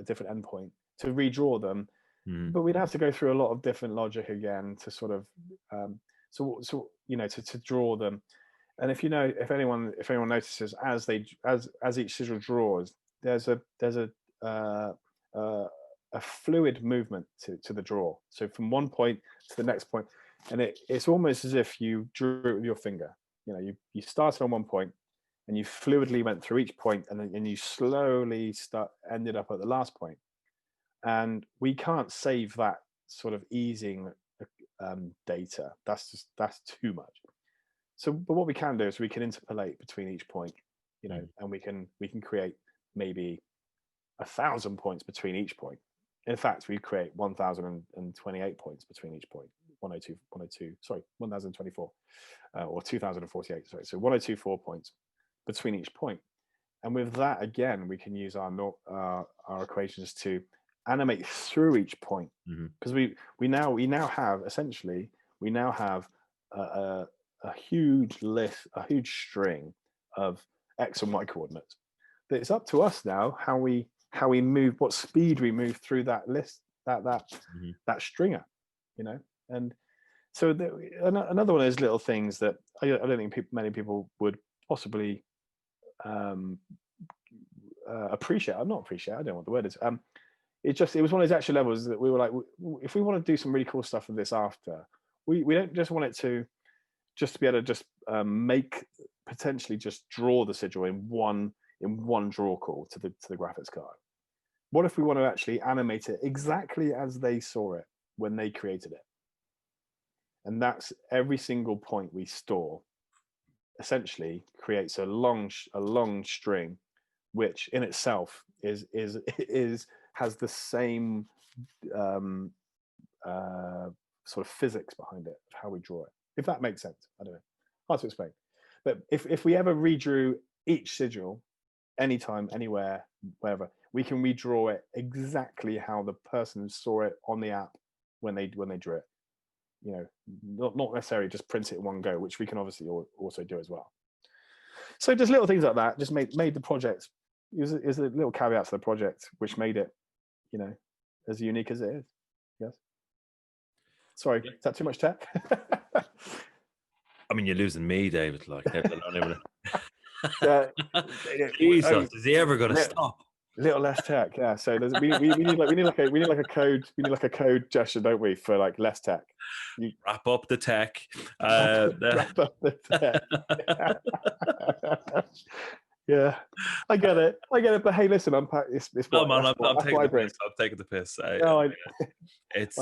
different endpoint to redraw them. But we'd have to go through a lot of different logic again to sort of to draw them. And if anyone notices, as each sigil draws, there's a fluid movement to the draw. So from one point to the next point, and it's almost as if you drew it with your finger. You started on one point and you fluidly went through each point, and then you slowly ended up at the last point. And we can't save that sort of easing data. That's too much. So, but what we can do is we can interpolate between each point, and we can create maybe 1,000 points between each point. In fact, we create 1,028 points between each point. 1,024 or 2,048. Sorry, so 1,024 points between each point. And with that, again, we can use our equations to animate through each point, because we now have essentially a huge list, a huge string of X and Y coordinates. That it's up to us now how we move, what speed we move through that list, that stringer, And so another one of those little things that I don't think many people would possibly appreciate. I don't know what the word is. It was one of those extra levels that we were like, if we want to do some really cool stuff with this after, we don't just want it to be able to just potentially just draw the sigil in one draw call to the graphics card. What if we want to actually animate it exactly as they saw it when they created it? And that's every single point we store essentially creates a long string, which in itself has the same sort of physics behind it, of how we draw it. If that makes sense, I don't know, hard to explain. but if we ever redrew each sigil, anytime, anywhere, wherever, we can redraw it exactly how the person saw it on the app when they drew it. You know, not necessarily just print it in one go, which we can obviously also do as well. So just little things like that just made the project. It was a little caveat to the project, which made it, you know, as unique as it is. Yes. Sorry, is that too much tech? I mean, you're losing me, David. Like, Jesus, is he ever going to stop? Little less tech, yeah. So we need like a code gesture, don't we, for like less tech? Wrap up the tech. Wrap up the tech. Yeah, I get it. But hey, listen, unpack. It's no, man, I'm taking the piss. I'm taking the piss. It's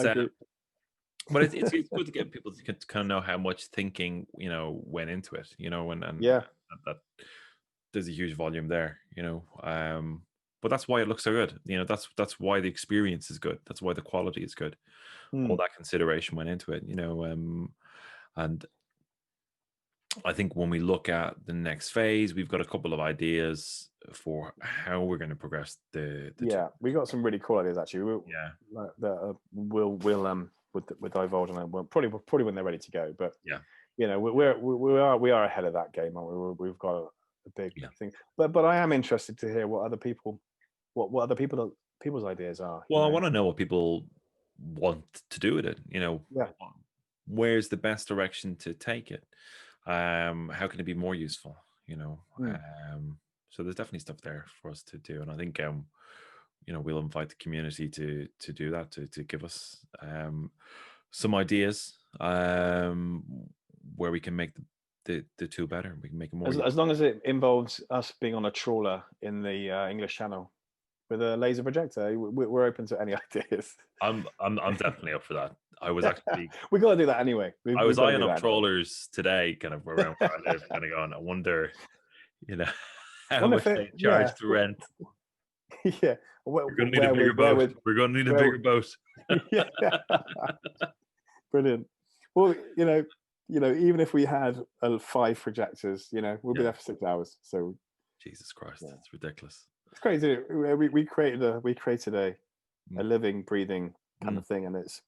but it's good to get people to kind of know how much thinking, you know, went into it, you know, and yeah, that there's a huge volume there, you know. But that's why it looks so good. You know, that's why the experience is good. That's why the quality is good. All that consideration went into it, you know. And I think when we look at the next phase, we've got a couple of ideas for how we're going to progress the we got some really cool ideas actually. We'll with divulge on them probably when they're ready to go. But yeah, you know, we are ahead of that game, aren't we? We've got a big thing. But I am interested to hear what other people people's ideas are. Well, I want to know what people want to do with it. You know, where's the best direction to take it? How can it be more useful? You know, so there's definitely stuff there for us to do, and I think you know, we'll invite the community to do that, to give us some ideas where we can make the tool better. We can make it more as long as it involves us being on a trawler in the English Channel with a laser projector. We're open to any ideas. I'm definitely up for that. I was actually we got to do that anyway. I was eyeing up trawlers today, kind of around where I live, kind of going, I wonder, you know, how much they charge to rent. Yeah, we're going to need a bigger boat. We're going to need a bigger boat. Yeah. Brilliant. Well, you know, even if we had 5 projectors, you know, we'll be there for 6 hours. So, Jesus Christ, it's ridiculous. It's crazy. We created a living, breathing kind of thing, and it's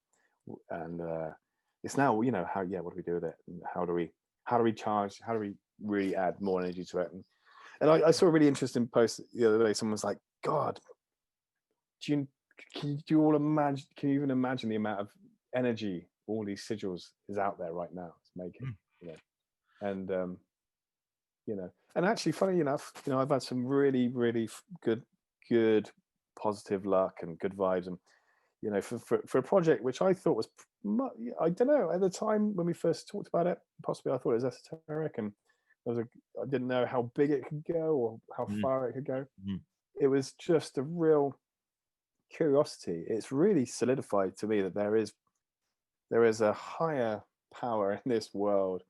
now, you know, how what do we do with it, and how do we charge? How do we really add more energy to it? And I saw a really interesting post the other day. Someone was like, God, can you even imagine the amount of energy all these sigils is out there right now? It's making, you know, and you know, and actually, funny enough, you know, I've had some really, really good positive luck and good vibes, and you know, for a project which I thought was, I don't know, at the time when we first talked about it, possibly I thought it was esoteric, and I didn't know how big it could go or how far it could go. It was just a real curiosity. It's really solidified to me that there is a higher power in this world,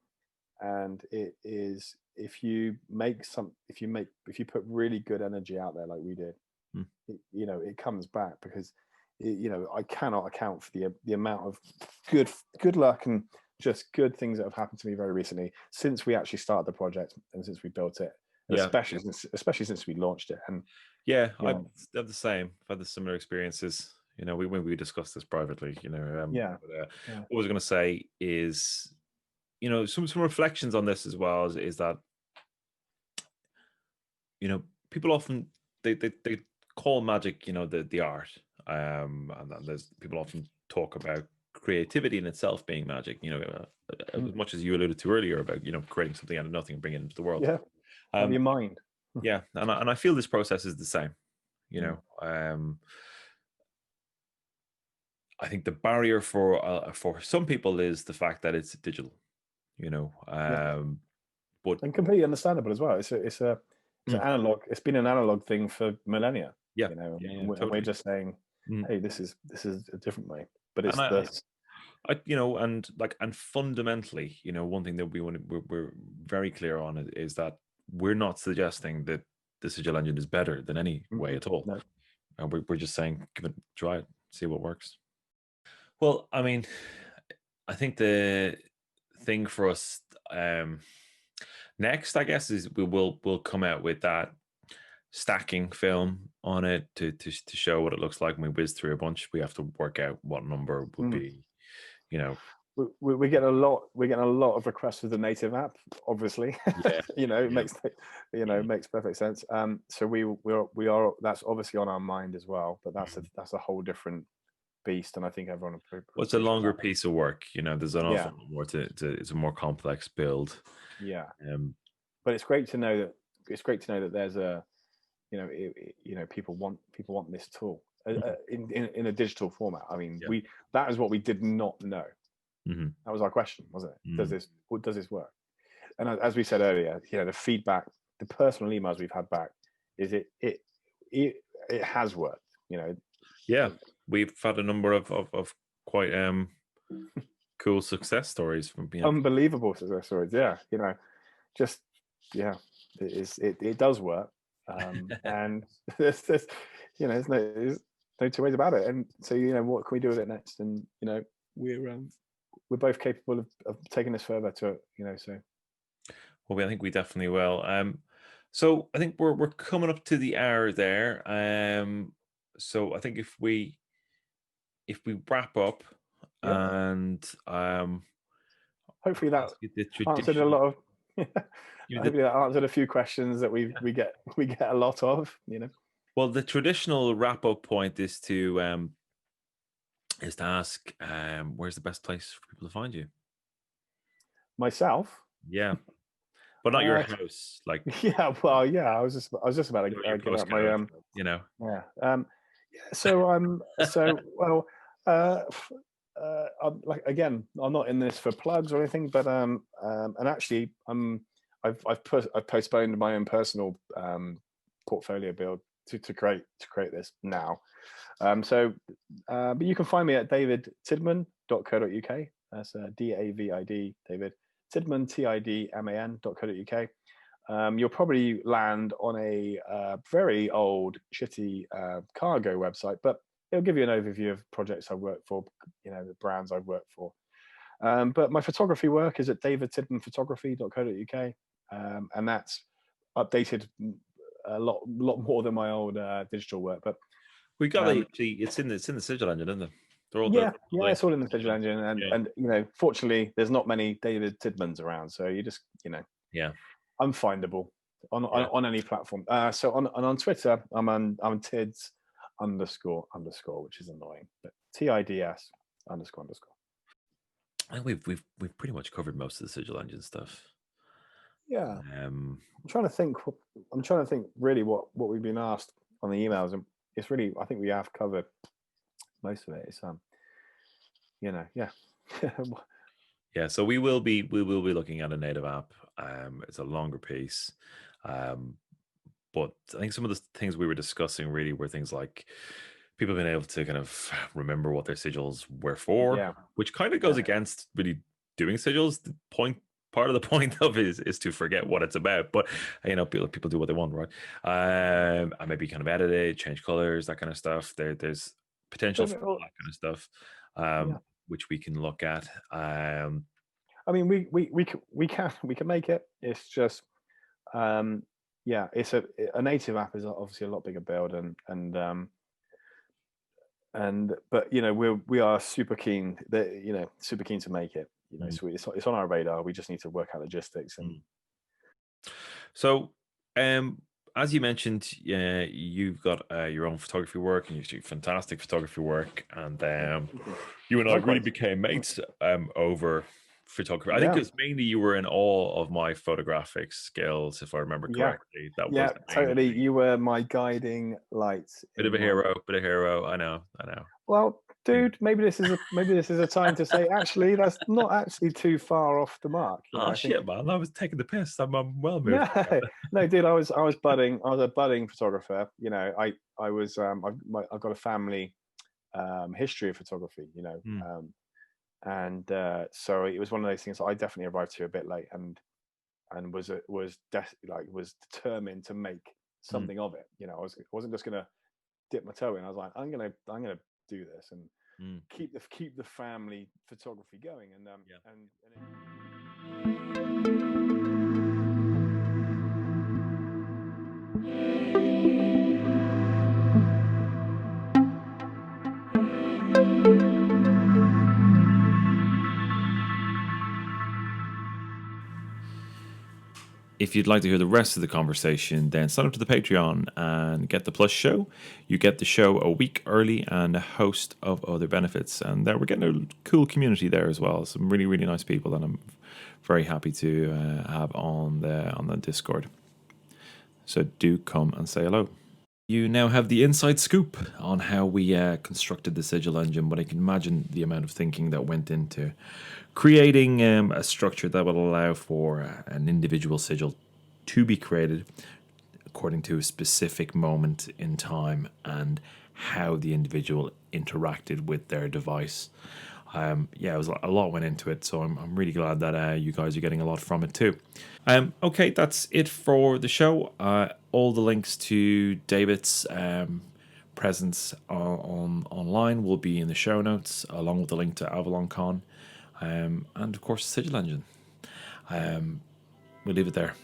and it is, if you put really good energy out there like we did, you know, it comes back, because you know, I cannot account for the amount of good luck and just good things that have happened to me very recently since we actually started the project and since we built it, especially since we launched it. And I've had the same. I've had the similar experiences. You know, when we discussed this privately, you know, what I was going to say is, you know, some reflections on this as well is that, you know, people often they call magic, you know, the art, and there's people often talk about creativity in itself being magic. You know, as much as you alluded to earlier about, you know, creating something out of nothing and bringing it into the world. Yeah, your mind. Yeah, and I feel this process is the same. You know, I think the barrier for some people is the fact that it's digital. You know, but and completely understandable as well. It's an analog. It's been an analog thing for millennia. Yeah, you know, totally. we're just saying, hey, this is a different way. But it's you know, and fundamentally, you know, one thing that we're very clear on is that we're not suggesting that the Sigil Engine is better than any way at all. No. And we're just saying, try it, see what works. Well, I mean, I think the thing for us Next, I guess, is we'll come out with that stacking film on it to show what it looks like when we whiz through a bunch. We have to work out what number would be, you know. We're getting a lot. We're getting a lot of requests for the native app. Obviously, Yeah, it makes makes perfect sense. So we are. That's obviously on our mind as well. But that's a whole different beast, and I think everyone. Well, it's a longer piece of work. There's an awful lot more to. It's a more complex build. Yeah. But it's great to know that there's a, people want this tool in a digital format. I mean, that is what we did not know. That was our question, wasn't it? Does this work? And as we said earlier, the feedback, the personal emails we've had back is it has worked. Yeah, we've had a number of quite cool success stories from unbelievable success stories. It does work, and there's no two ways about it. And so what can we do with it next? And we're both capable of taking this further to so. Well, I think we definitely will. So I think we're coming up to the hour there. So I think if we wrap up, and hopefully that answered a lot of. Hopefully that answered a few questions that we get a lot of. Well, the traditional wrap up point is to ask, where's the best place for people to find you? Myself? Yeah. But not your house, like. Yeah, well, yeah. I was just about to get out my Yeah. So like, again, I'm not in this for plugs or anything, but and actually, I've postponed my own personal portfolio build to create this now. But you can find me at davidtidman.co.uk. That's DAVID, David Tidman, TIDMAN.co.uk. You'll probably land on a very old, shitty cargo website, but it'll give you an overview of projects I've worked for, the brands I've worked for. But my photography work is at davidtidmanphotography.co.uk, and that's updated a lot more than my old digital work. But we got it's in the Sigil Engine, isn't it? It's all in the Sigil Engine, and fortunately, there's not many David Tidmans around, so you just unfindable on any platform. So on Twitter, I'm Tids __, which is annoying, but TIDS __. I think we've pretty much covered most of the Sigil Engine stuff. Yeah. I'm trying to think really what we've been asked on the emails, and it's really, I think we have covered most of it. It's yeah. So we will be looking at a native app. It's a longer piece, but I think some of the things we were discussing really were things like people being able to kind of remember what their sigils were for, which kind of goes against really doing sigils. Part of the point of it is to forget what it's about, but people do what they want, right? And maybe kind of edit it, change colors, that kind of stuff. There's potential for that kind of stuff, which we can look at. I mean, we can make it. It's just, it's a native app is obviously a lot bigger build, but we are super keen to make it. So it's on our radar. We just need to work out logistics and. So, as you mentioned, you've got your own photography work, and you do fantastic photography work, and you and I really became mates over photography. I think it's mainly you were in awe of my photographic skills, if I remember correctly. That was totally. You were my guiding light. Bit of a hero. I know. Well, dude, maybe this is a time to say, actually, that's not actually too far off the mark. Shit, man! I was taking the piss. I'm well moved. No, dude, I was budding. I was a budding photographer. I was. I've got a family history of photography. And so it was one of those things. I definitely arrived here a bit late, and was determined to make something of it. I wasn't just gonna dip my toe in. I was like, I'm gonna do this and keep the family photography going. And if you'd like to hear the rest of the conversation, then sign up to the Patreon and get the Plus show. You get the show a week early and a host of other benefits. And we're getting a cool community there as well. Some really, really nice people that I'm very happy to have on the Discord. So do come and say hello. You now have the inside scoop on how we constructed the Sigil Engine, but I can imagine the amount of thinking that went into creating a structure that will allow for an individual sigil to be created according to a specific moment in time and how the individual interacted with their device. It was a lot went into it, so I'm really glad that you guys are getting a lot from it too. Okay, that's it for the show. All the links to David's presence online will be in the show notes, along with the link to AvalonCon, and of course Sigil Engine. We'll leave it there.